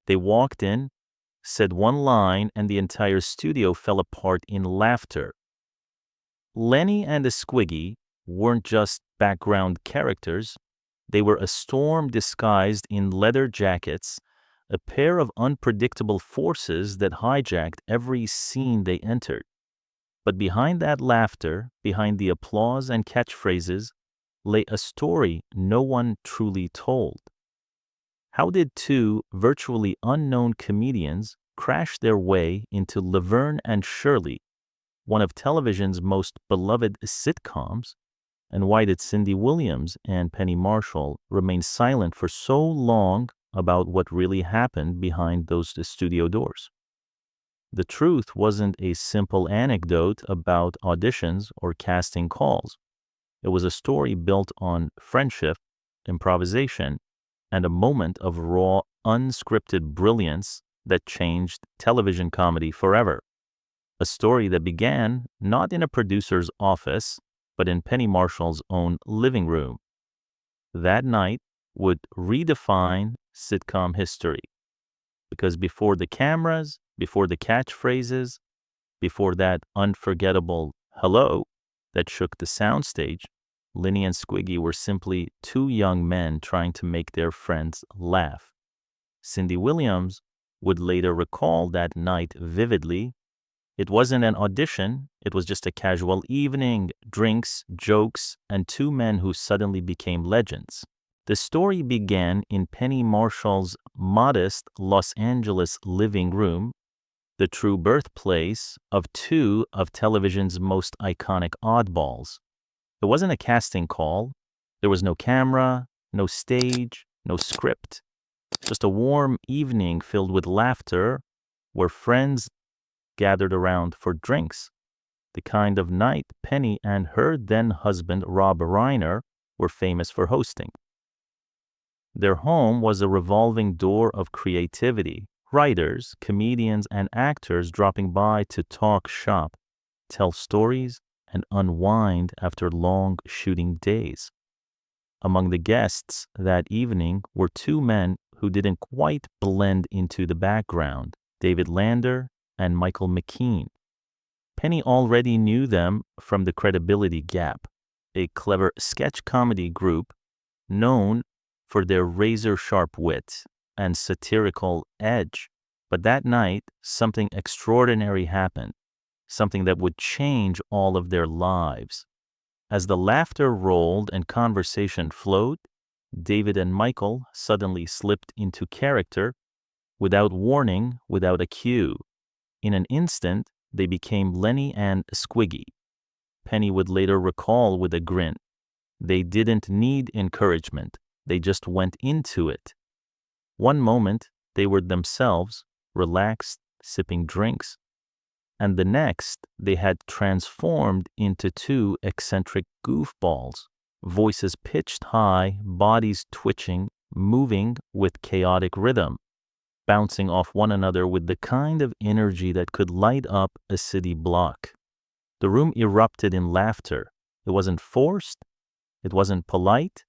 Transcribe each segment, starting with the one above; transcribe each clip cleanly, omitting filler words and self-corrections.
They walked in, said one line, and the entire studio fell apart in laughter. Lenny and Squiggy weren't just background characters. They were a storm disguised in leather jackets, a pair of unpredictable forces that hijacked every scene they entered. But behind that laughter, behind the applause and catchphrases, lay a story no one truly told. How did two virtually unknown comedians crash their way into Laverne and Shirley, one of television's most beloved sitcoms? And why did Cindy Williams and Penny Marshall remain silent for so long about what really happened behind those studio doors? The truth wasn't a simple anecdote about auditions or casting calls. It was a story built on friendship, improvisation, and a moment of raw, unscripted brilliance that changed television comedy forever. A story that began not in a producer's office, but in Penny Marshall's own living room. That night would redefine sitcom history. Because before the cameras, before the catchphrases, before that unforgettable hello that shook the soundstage, Lenny and Squiggy were simply two young men trying to make their friends laugh. Cindy Williams would later recall that night vividly. It wasn't an audition, it was just a casual evening, drinks, jokes, and two men who suddenly became legends. The story began in Penny Marshall's modest Los Angeles living room, the true birthplace of two of television's most iconic oddballs. It wasn't a casting call. There was no camera, no stage, no script. Just a warm evening filled with laughter where friends gathered around for drinks. The kind of night Penny and her then husband Rob Reiner were famous for hosting. Their home was a revolving door of creativity, writers, comedians, and actors dropping by to talk shop, tell stories, and unwind after long shooting days. Among the guests that evening were two men who didn't quite blend into the background, David Lander and Michael McKean. Penny already knew them from The Credibility Gap, a clever sketch comedy group known for their razor-sharp wit and satirical edge. But that night, something extraordinary happened, something that would change all of their lives. As the laughter rolled and conversation flowed, David and Michael suddenly slipped into character without warning, without a cue. In an instant, they became Lenny and Squiggy. Penny would later recall with a grin. They didn't need encouragement. They just went into it. One moment, they were themselves, relaxed, sipping drinks. And the next, they had transformed into two eccentric goofballs, voices pitched high, bodies twitching, moving with chaotic rhythm, bouncing off one another with the kind of energy that could light up a city block. The room erupted in laughter. It wasn't forced. It wasn't polite.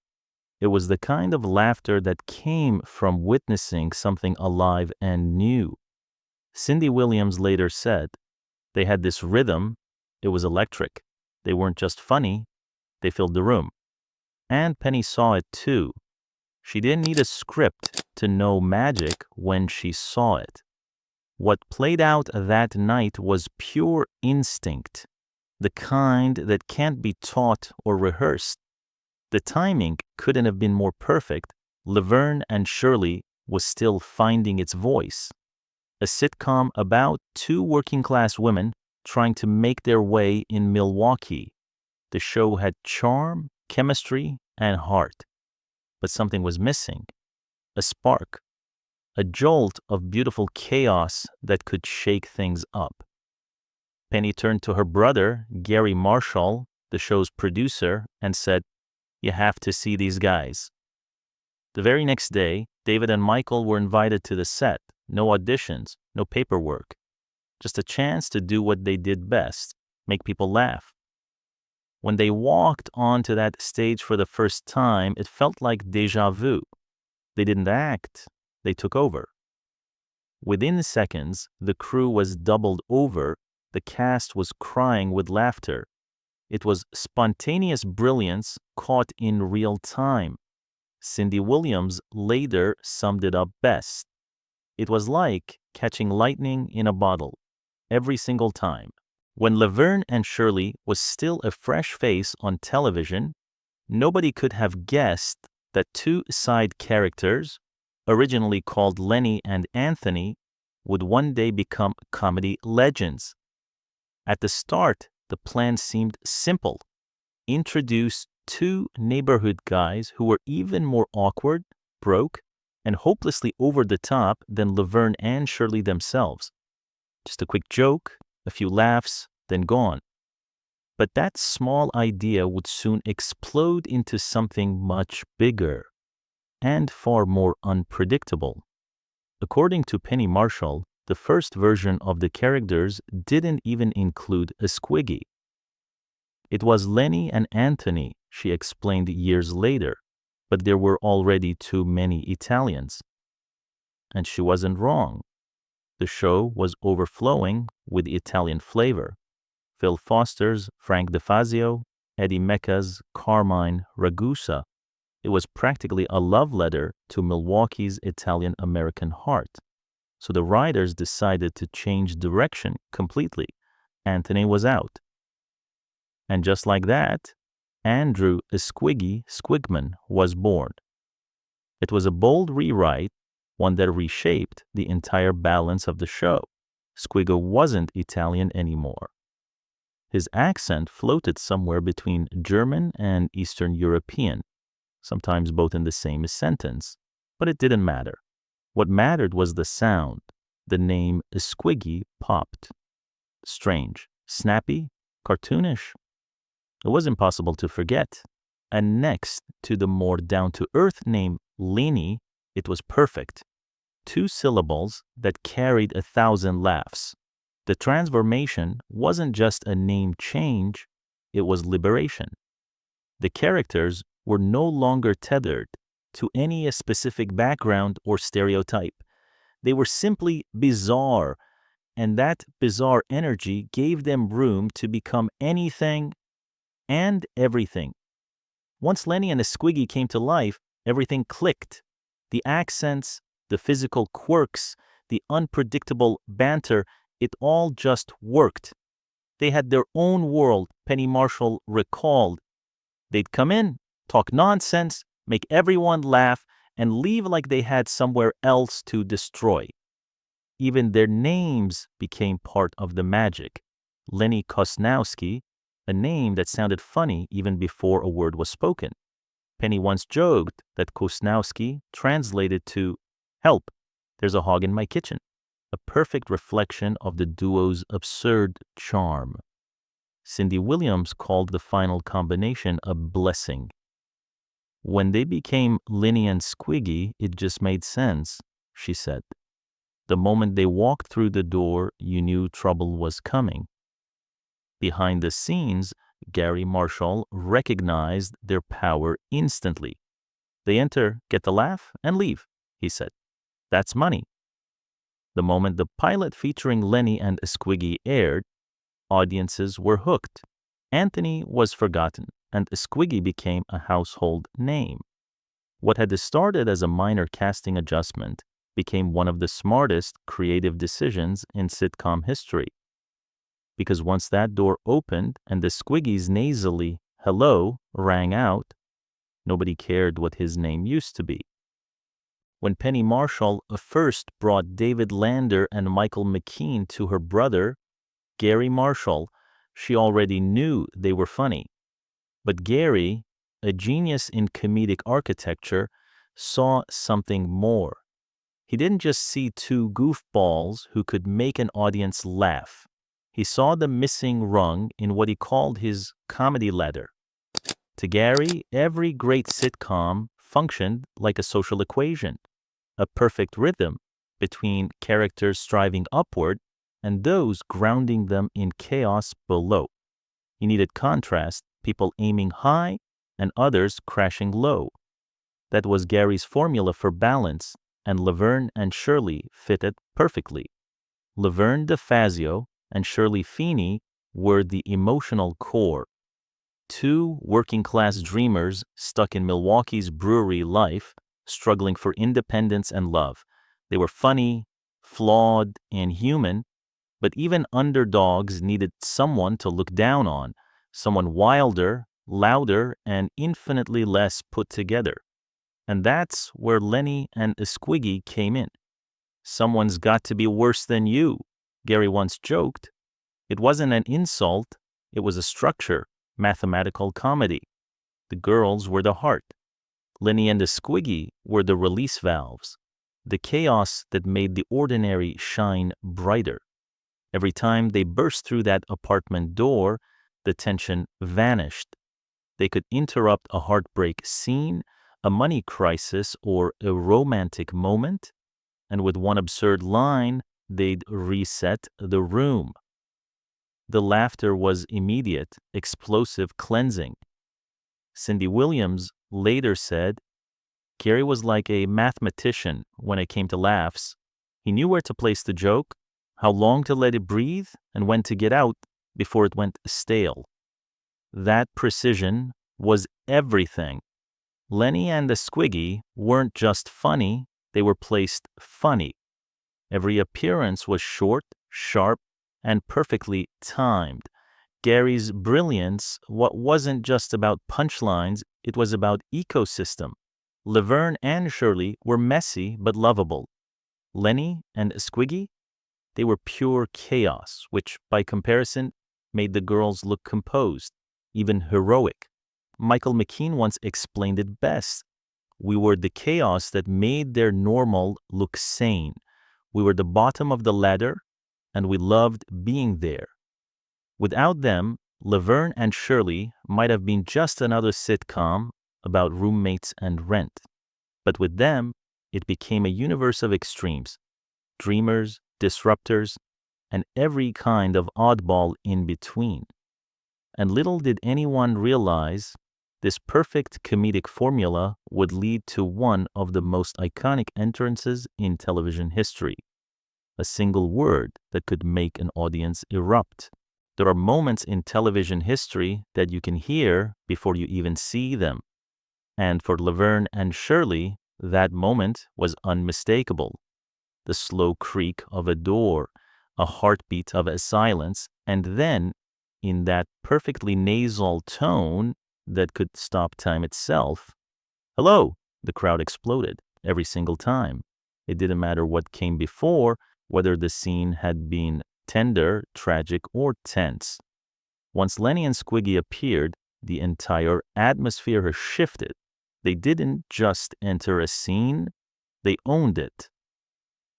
It was the kind of laughter that came from witnessing something alive and new. Cindy Williams later said, they had this rhythm. It was electric. They weren't just funny. They filled the room. And Penny saw it too. She didn't need a script to know magic when she saw it. What played out that night was pure instinct, the kind that can't be taught or rehearsed. The timing couldn't have been more perfect. Laverne and Shirley was still finding its voice. A sitcom about two working-class women trying to make their way in Milwaukee. The show had charm, chemistry, and heart. But something was missing. A spark. A jolt of beautiful chaos that could shake things up. Penny turned to her brother, Gary Marshall, the show's producer, and said, "You have to see these guys." The very next day, David and Michael were invited to the set. No auditions, no paperwork. Just a chance to do what they did best, make people laugh. When they walked onto that stage for the first time, it felt like déjà vu. They didn't act, they took over. Within seconds, the crew was doubled over, the cast was crying with laughter. It was spontaneous brilliance caught in real time. Cindy Williams later summed it up best. It was like catching lightning in a bottle, every single time. When Laverne and Shirley was still a fresh face on television, nobody could have guessed that two side characters, originally called Lenny and Anthony, would one day become comedy legends. At the start, the plan seemed simple. Introduce two neighborhood guys who were even more awkward, broke, and hopelessly over the top than Laverne and Shirley themselves. Just a quick joke, a few laughs, then gone. But that small idea would soon explode into something much bigger and far more unpredictable. According to Penny Marshall, the first version of the characters didn't even include a Squiggy. It was Lenny and Anthony, she explained years later, but there were already too many Italians. And she wasn't wrong. The show was overflowing with Italian flavor. Phil Foster's Frank DeFazio, Eddie Mecca's Carmine Ragusa. It was practically a love letter to Milwaukee's Italian-American heart. So the writers decided to change direction completely. Anthony was out. And just like that, Andrew Squiggy Squigman was born. It was a bold rewrite, one that reshaped the entire balance of the show. Squiggo wasn't Italian anymore. His accent floated somewhere between German and Eastern European, sometimes both in the same sentence, but it didn't matter. What mattered was the sound. The name Squiggy popped. Strange, snappy, cartoonish. It was impossible to forget. And next to the more down-to-earth name Lenny, it was perfect. 2 syllables that carried 1,000 laughs. The transformation wasn't just a name change, it was liberation. The characters were no longer tethered to any specific background or stereotype. They were simply bizarre, and that bizarre energy gave them room to become anything and everything. Once Lenny and Squiggy came to life, everything clicked. The accents, the physical quirks, the unpredictable banter, it all just worked. They had their own world, Penny Marshall recalled. They'd come in, talk nonsense, make everyone laugh, and leave like they had somewhere else to destroy. Even their names became part of the magic. Lenny Kosnowski, a name that sounded funny even before a word was spoken. Penny once joked that Kosnowski translated to, "Help, there's a hog in my kitchen," a perfect reflection of the duo's absurd charm. Cindy Williams called the final combination a blessing. When they became Lenny and Squiggy, it just made sense, she said. The moment they walked through the door, you knew trouble was coming. Behind the scenes, Gary Marshall recognized their power instantly. They enter, get the laugh, and leave, he said. That's money. The moment the pilot featuring Lenny and Squiggy aired, audiences were hooked. Anthony was forgotten, and Squiggy became a household name. What had started as a minor casting adjustment became one of the smartest creative decisions in sitcom history. Because once that door opened and the Squiggy's nasally hello rang out, nobody cared what his name used to be. When Penny Marshall first brought David Lander and Michael McKean to her brother, Gary Marshall, she already knew they were funny. But Gary, a genius in comedic architecture, saw something more. He didn't just see two goofballs who could make an audience laugh. He saw the missing rung in what he called his comedy ladder. To Gary, every great sitcom functioned like a social equation, a perfect rhythm between characters striving upward and those grounding them in chaos below. You needed contrast, people aiming high and others crashing low. That was Gary's formula for balance, and Laverne and Shirley fit it perfectly. Laverne DeFazio and Shirley Feeney were the emotional core. Two working-class dreamers stuck in Milwaukee's brewery life, struggling for independence and love. They were funny, flawed, and human, but even underdogs needed someone to look down on, someone wilder, louder, and infinitely less put together. And that's where Lenny and Squiggy came in. Someone's got to be worse than you, Gary once joked. It wasn't an insult, it was a structure, mathematical comedy. The girls were the heart. Lenny and Squiggy were the release valves, the chaos that made the ordinary shine brighter. Every time they burst through that apartment door, the tension vanished. They could interrupt a heartbreak scene, a money crisis, or a romantic moment, and with one absurd line, they'd reset the room. The laughter was immediate, explosive, cleansing. Cindy Williams later said, Gary was like a mathematician when it came to laughs. He knew where to place the joke, how long to let it breathe, and when to get out before it went stale. That precision was everything. Lenny and Squiggy weren't just funny, they were placed funny. Every appearance was short, sharp, and perfectly timed. Gary's brilliance wasn't just about punchlines, it was about ecosystem. Laverne and Shirley were messy but lovable. Lenny and Squiggy, they were pure chaos, which, by comparison, made the girls look composed, even heroic. Michael McKean once explained it best. We were the chaos that made their normal look sane. We were the bottom of the ladder, and we loved being there. Without them, Laverne and Shirley might have been just another sitcom about roommates and rent. But with them, it became a universe of extremes, dreamers, disruptors, and every kind of oddball in between. And little did anyone realize, this perfect comedic formula would lead to one of the most iconic entrances in television history. A single word that could make an audience erupt. There are moments in television history that you can hear before you even see them. And for Laverne and Shirley, that moment was unmistakable. The slow creak of a door, a heartbeat of a silence, and then, in that perfectly nasal tone that could stop time itself, "Hello!" the crowd exploded every single time. It didn't matter what came before, whether the scene had been tender, tragic, or tense. Once Lenny and Squiggy appeared, the entire atmosphere shifted. They didn't just enter a scene, they owned it.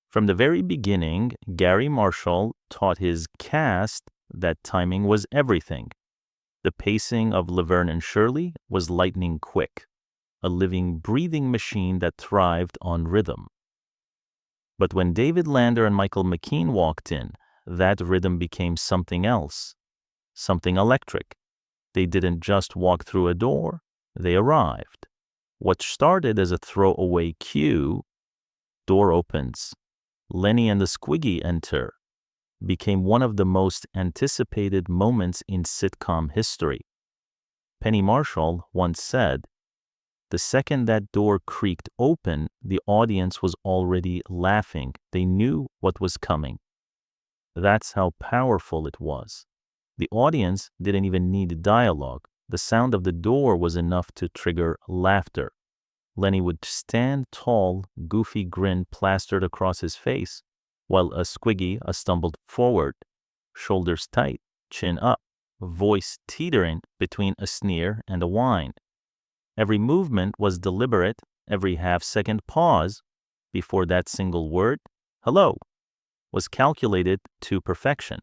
From the very beginning, Gary Marshall taught his cast that timing was everything. The pacing of Laverne and Shirley was lightning quick, a living, breathing machine that thrived on rhythm. But when David Lander and Michael McKean walked in, that rhythm became something else, something electric. They didn't just walk through a door, they arrived. What started as a throwaway cue, door opens, Lenny and the Squiggy enter, became one of the most anticipated moments in sitcom history. Penny Marshall once said, "The second that door creaked open, the audience was already laughing. They knew what was coming." That's how powerful it was. The audience didn't even need dialogue. The sound of the door was enough to trigger laughter. Lenny would stand tall, goofy grin plastered across his face, while Squiggy stumbled forward, shoulders tight, chin up, voice teetering between a sneer and a whine. Every movement was deliberate, every half-second pause before that single word, "hello," was calculated to perfection.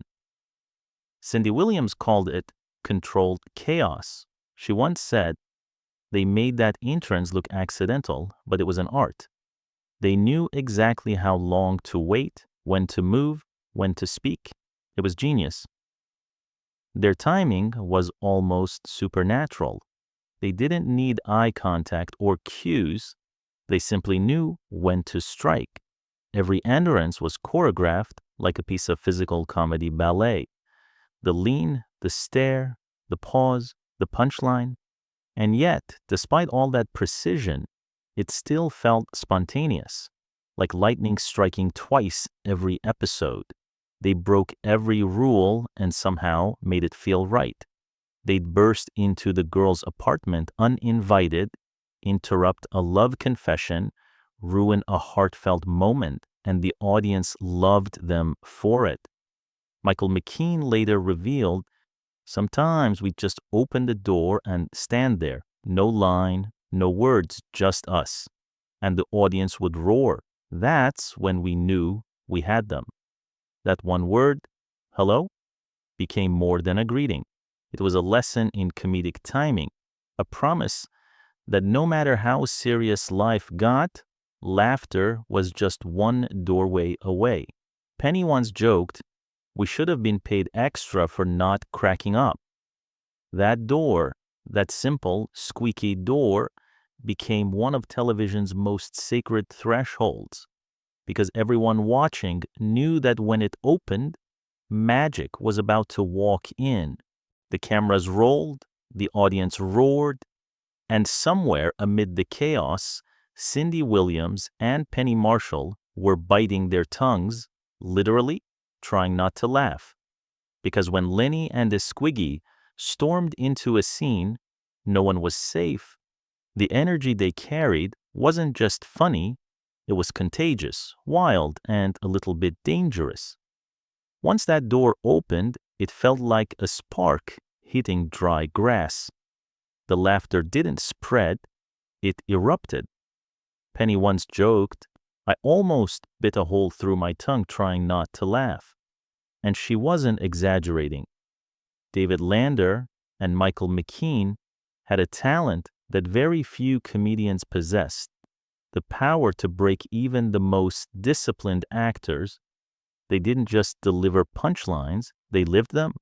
Cindy Williams called it controlled chaos. She once said, "They made that entrance look accidental, but it was an art. They knew exactly how long to wait, when to move, when to speak. It was genius." Their timing was almost supernatural. They didn't need eye contact or cues. They simply knew when to strike. Every endurance was choreographed like a piece of physical comedy ballet. The lean, the stare, the pause, the punchline. And yet, despite all that precision, it still felt spontaneous, like lightning striking twice every episode. They broke every rule and somehow made it feel right. They'd burst into the girl's apartment uninvited, interrupt a love confession, ruin a heartfelt moment, and the audience loved them for it. Michael McKean later revealed, sometimes we'd just open the door and stand there, no line, no words, just us. And the audience would roar. That's when we knew we had them. That one word, hello, became more than a greeting. It was a lesson in comedic timing, a promise that no matter how serious life got, laughter was just one doorway away. Penny once joked, we should have been paid extra for not cracking up. That door, that simple, squeaky door, became one of television's most sacred thresholds, because everyone watching knew that when it opened, magic was about to walk in. The cameras rolled, the audience roared, and somewhere amid the chaos, Cindy Williams and Penny Marshall were biting their tongues, literally trying not to laugh. Because when Lenny and Squiggy stormed into a scene, no one was safe. The energy they carried wasn't just funny, it was contagious, wild, and a little bit dangerous. Once that door opened, it felt like a spark hitting dry grass. The laughter didn't spread, it erupted. Penny once joked, I almost bit a hole through my tongue trying not to laugh. And she wasn't exaggerating. David Lander and Michael McKean had a talent that very few comedians possessed, the power to break even the most disciplined actors. They didn't just deliver punchlines, they lived them.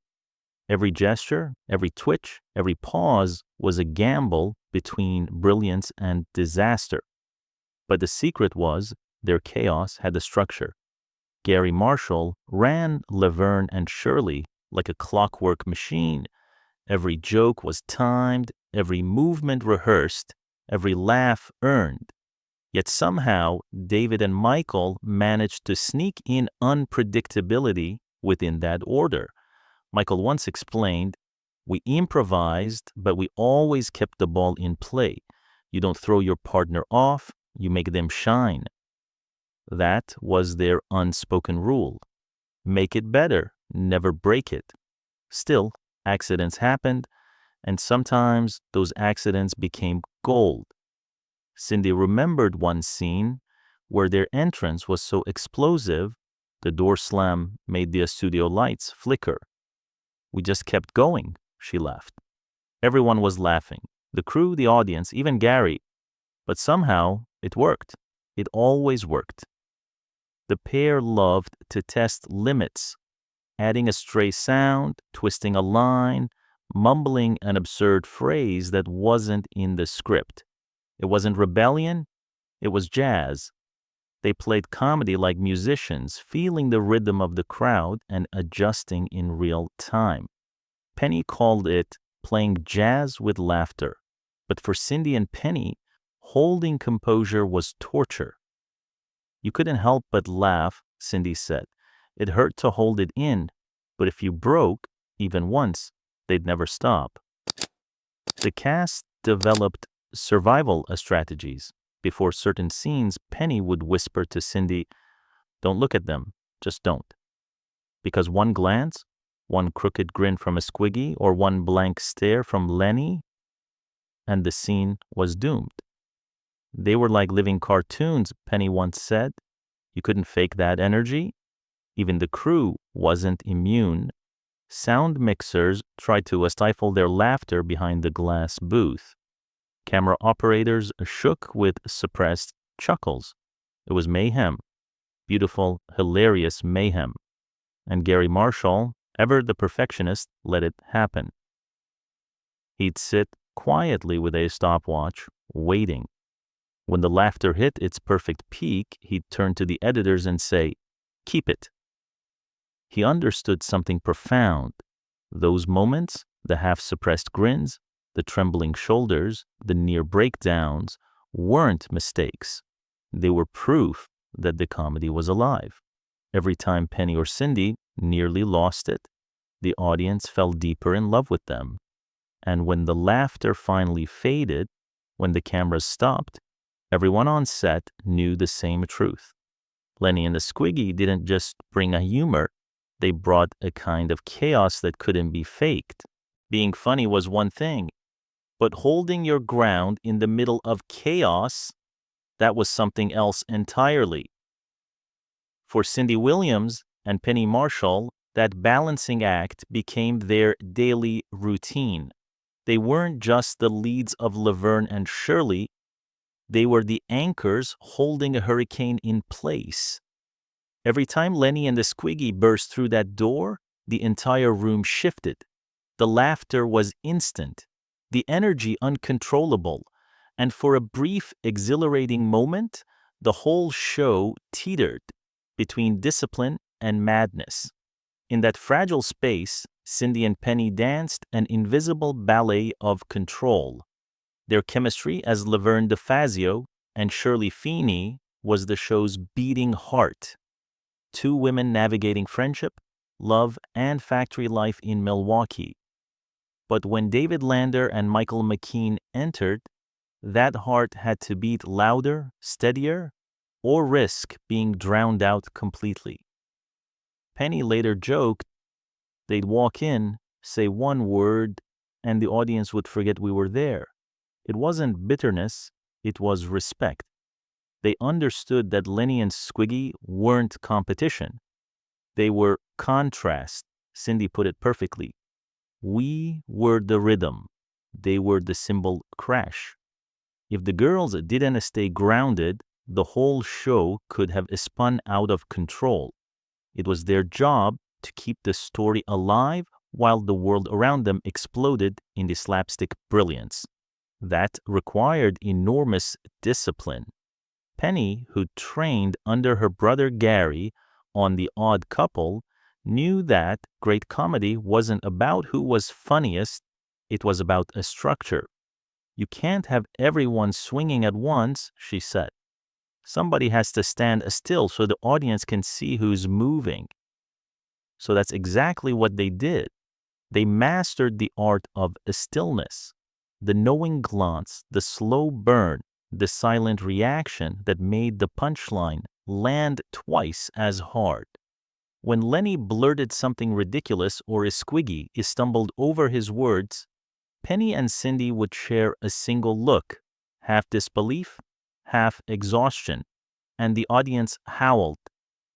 Every gesture, every twitch, every pause was a gamble between brilliance and disaster. But the secret was their chaos had a structure. Gary Marshall ran Laverne and Shirley like a clockwork machine. Every joke was timed, every movement rehearsed, every laugh earned. Yet somehow, David and Michael managed to sneak in unpredictability within that order. Michael once explained, we improvised, but we always kept the ball in play. You don't throw your partner off, you make them shine. That was their unspoken rule. Make it better, never break it. Still, accidents happened, and sometimes those accidents became gold. Cindy remembered one scene where their entrance was so explosive, the door slam made the studio lights flicker. We just kept going, she laughed. Everyone was laughing. The crew, the audience, even Gary. But somehow, it worked. It always worked. The pair loved to test limits, adding a stray sound, twisting a line, mumbling an absurd phrase that wasn't in the script. It wasn't rebellion, it was jazz. They played comedy like musicians, feeling the rhythm of the crowd and adjusting in real time. Penny called it playing jazz with laughter. But for Cindy and Penny, holding composure was torture. You couldn't help but laugh, Cindy said. It hurt to hold it in, but if you broke, even once, they'd never stop. The cast developed survival strategies. Before certain scenes, Penny would whisper to Cindy, don't look at them, just don't. Because one glance, one crooked grin from a Squiggy, or one blank stare from Lenny, and the scene was doomed. They were like living cartoons, Penny once said. You couldn't fake that energy. Even the crew wasn't immune. Sound mixers tried to stifle their laughter behind the glass booth. Camera operators shook with suppressed chuckles. It was mayhem. Beautiful, hilarious mayhem. And Gary Marshall, ever the perfectionist, let it happen. He'd sit quietly with a stopwatch, waiting. When the laughter hit its perfect peak, he'd turn to the editors and say, "Keep it." He understood something profound. Those moments, the half-suppressed grins, the trembling shoulders, the near breakdowns, weren't mistakes. They were proof that the comedy was alive. Every time Penny or Cindy nearly lost it, the audience fell deeper in love with them. And when the laughter finally faded, when the cameras stopped, everyone on set knew the same truth. Lenny and the Squiggy didn't just bring a humor, they brought a kind of chaos that couldn't be faked. Being funny was one thing, but holding your ground in the middle of chaos, that was something else entirely. For Cindy Williams and Penny Marshall, that balancing act became their daily routine. They weren't just the leads of Laverne and Shirley, they were the anchors holding a hurricane in place. Every time Lenny and the Squiggy burst through that door, the entire room shifted. The laughter was instant, the energy uncontrollable, and for a brief, exhilarating moment, the whole show teetered between discipline and madness. In that fragile space, Cindy and Penny danced an invisible ballet of control. Their chemistry as Laverne DeFazio and Shirley Feeney was the show's beating heart. Two women navigating friendship, love, and factory life in Milwaukee. But when David Lander and Michael McKean entered, that heart had to beat louder, steadier, or risk being drowned out completely. Penny later joked they'd walk in, say one word, and the audience would forget we were there. It wasn't bitterness, it was respect. They understood that Lenny and Squiggy weren't competition. They were contrast. Cindy put it perfectly. We were the rhythm. They were the cymbal crash. If the girls didn't stay grounded, the whole show could have spun out of control. It was their job to keep the story alive while the world around them exploded in the slapstick brilliance. That required enormous discipline. Penny, who trained under her brother Gary on The Odd Couple, knew that great comedy wasn't about who was funniest, it was about a structure. You can't have everyone swinging at once, she said. Somebody has to stand still so the audience can see who's moving. So that's exactly what they did. They mastered the art of stillness, the knowing glance, the slow burn, the silent reaction that made the punchline land twice as hard. When Lenny blurted something ridiculous or Squiggy stumbled over his words, Penny and Cindy would share a single look, half disbelief, half exhaustion, and the audience howled.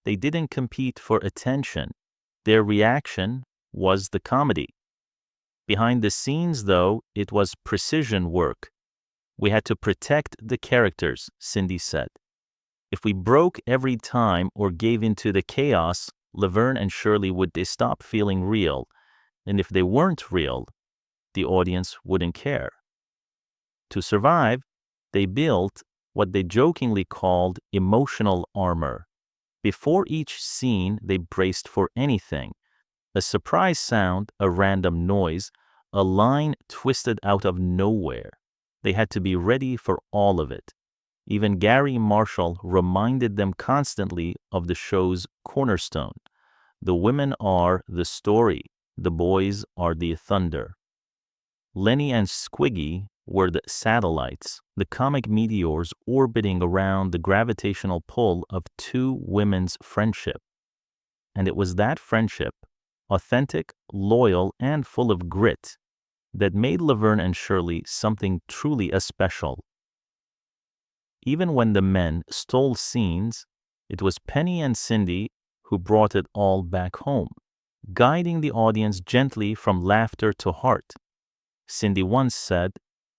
They didn't compete for attention. Their reaction was the comedy. Behind the scenes, though, it was precision work. We had to protect the characters, Cindy said. If we broke every time or gave into the chaos, Laverne and Shirley would stop feeling real, and if they weren't real, the audience wouldn't care. To survive, they built what they jokingly called emotional armor. Before each scene, they braced for anything. A surprise sound, a random noise, a line twisted out of nowhere. They had to be ready for all of it. Even Gary Marshall reminded them constantly of the show's cornerstone. The women are the story, the boys are the thunder. Lenny and Squiggy were the satellites, the comic meteors orbiting around the gravitational pull of two women's friendship. And it was that friendship, authentic, loyal, and full of grit, that made Laverne and Shirley something truly special. Even when the men stole scenes, it was Penny and Cindy who brought it all back home, guiding the audience gently from laughter to heart. Cindy once said,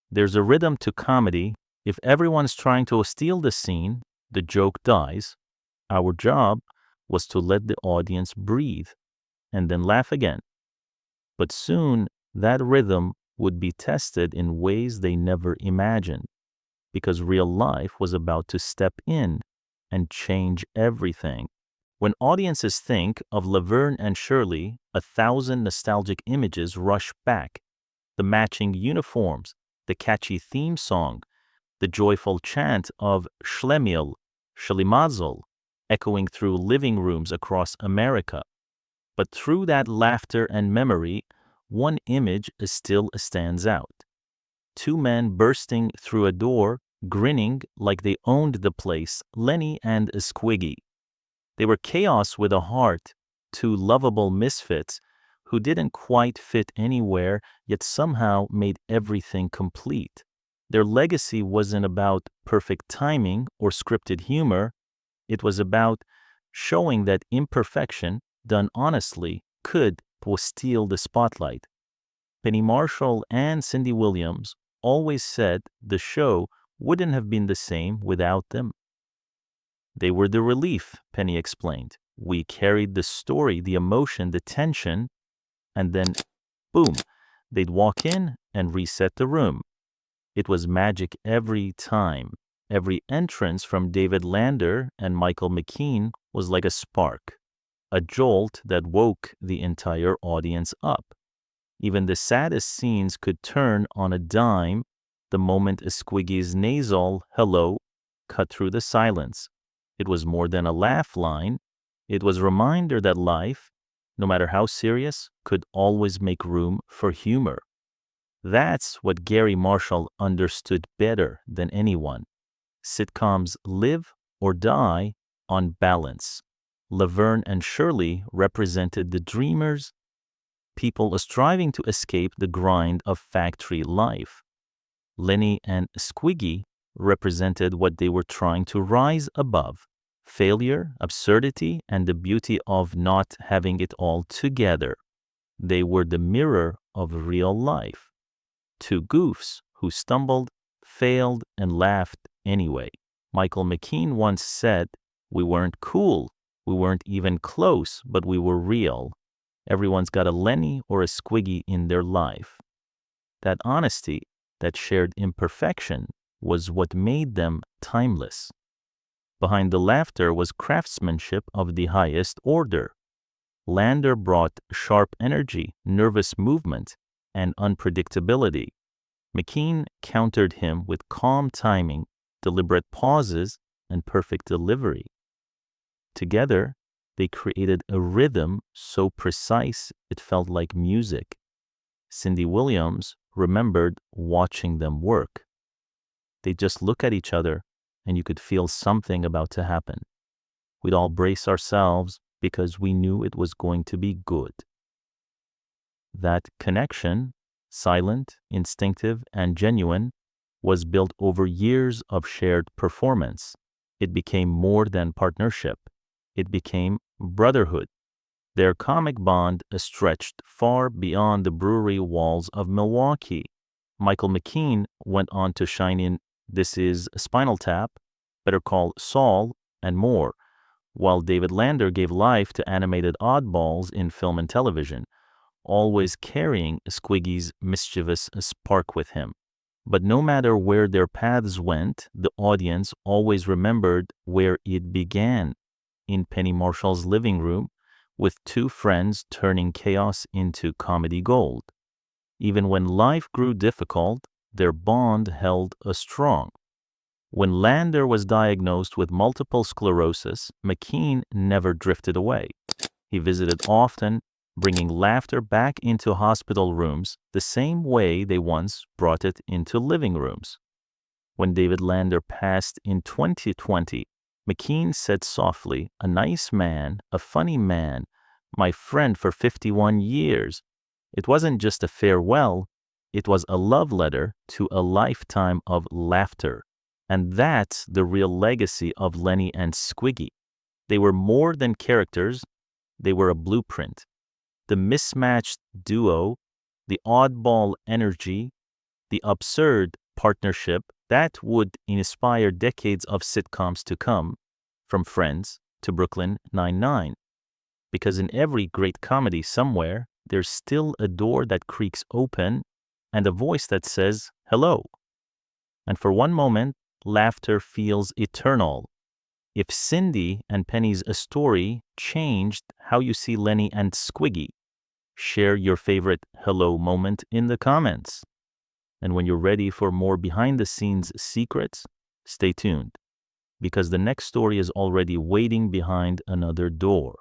"There's a rhythm to comedy. If everyone's trying to steal the scene, the joke dies. Our job was to let the audience breathe and then laugh again." But soon, that rhythm would be tested in ways they never imagined. because real life was about to step in and change everything. When audiences think of Laverne and Shirley, 1,000 nostalgic images rush back. The matching uniforms, the catchy theme song, the joyful chant of Schlemiel, Schlimazel, echoing through living rooms across America. But through that laughter and memory, one image still stands out. Two men bursting through a door, grinning like they owned the place, Lenny and Squiggy. They were chaos with a heart, two lovable misfits who didn't quite fit anywhere, yet somehow made everything complete. Their legacy wasn't about perfect timing or scripted humor. It was about showing that imperfection, done honestly, could steal the spotlight. Penny Marshall and Cindy Williams always said the show wouldn't have been the same without them. They were the relief, Penny explained. We carried the story, the emotion, the tension, and then, boom, they'd walk in and reset the room. It was magic every time. Every entrance from David Lander and Michael McKean was like a spark, a jolt that woke the entire audience up. Even the saddest scenes could turn on a dime the moment Squiggy's nasal hello cut through the silence. It was more than a laugh line. It was a reminder that life, no matter how serious, could always make room for humor. That's what Gary Marshall understood better than anyone. Sitcoms live or die on balance. Laverne and Shirley represented the dreamers, people striving to escape the grind of factory life. Lenny and Squiggy represented what they were trying to rise above: failure, absurdity, and the beauty of not having it all together. They were the mirror of real life. Two goofs who stumbled, failed, and laughed anyway. Michael McKean once said, "We weren't cool, we weren't even close, but we were real." Everyone's got a Lenny or a Squiggy in their life. That honesty, that shared imperfection, was what made them timeless. Behind the laughter was craftsmanship of the highest order. Lander brought sharp energy, nervous movement, and unpredictability. McKean countered him with calm timing, deliberate pauses, and perfect delivery. Together, they created a rhythm so precise it felt like music. Cindy Williams remembered watching them work. They'd just look at each other, and you could feel something about to happen. We'd all brace ourselves because we knew it was going to be good. That connection, silent, instinctive, and genuine, was built over years of shared performance. It became more than partnership. It became brotherhood. Their comic bond stretched far beyond the brewery walls of Milwaukee. Michael McKean went on to shine in This Is Spinal Tap, Better Call Saul, and more, while David Lander gave life to animated oddballs in film and television, always carrying Squiggy's mischievous spark with him. But no matter where their paths went, the audience always remembered where it began, in Penny Marshall's living room, with two friends turning chaos into comedy gold. Even when life grew difficult, their bond held strong. When Lander was diagnosed with multiple sclerosis, McKean never drifted away. He visited often, bringing laughter back into hospital rooms the same way they once brought it into living rooms. When David Lander passed in 2020, McKean said softly, "A nice man, a funny man, my friend for 51 years. It wasn't just a farewell, it was a love letter to a lifetime of laughter." And that's the real legacy of Lenny and Squiggy. They were more than characters, they were a blueprint. The mismatched duo, the oddball energy, the absurd partnership that would inspire decades of sitcoms to come, from Friends to Brooklyn Nine-Nine. Because in every great comedy somewhere, there's still a door that creaks open and a voice that says, "Hello." And for one moment, laughter feels eternal. If Cindy and Penny's story changed how you see Lenny and Squiggy, share your favorite hello moment in the comments. And when you're ready for more behind-the-scenes secrets, stay tuned, because the next story is already waiting behind another door.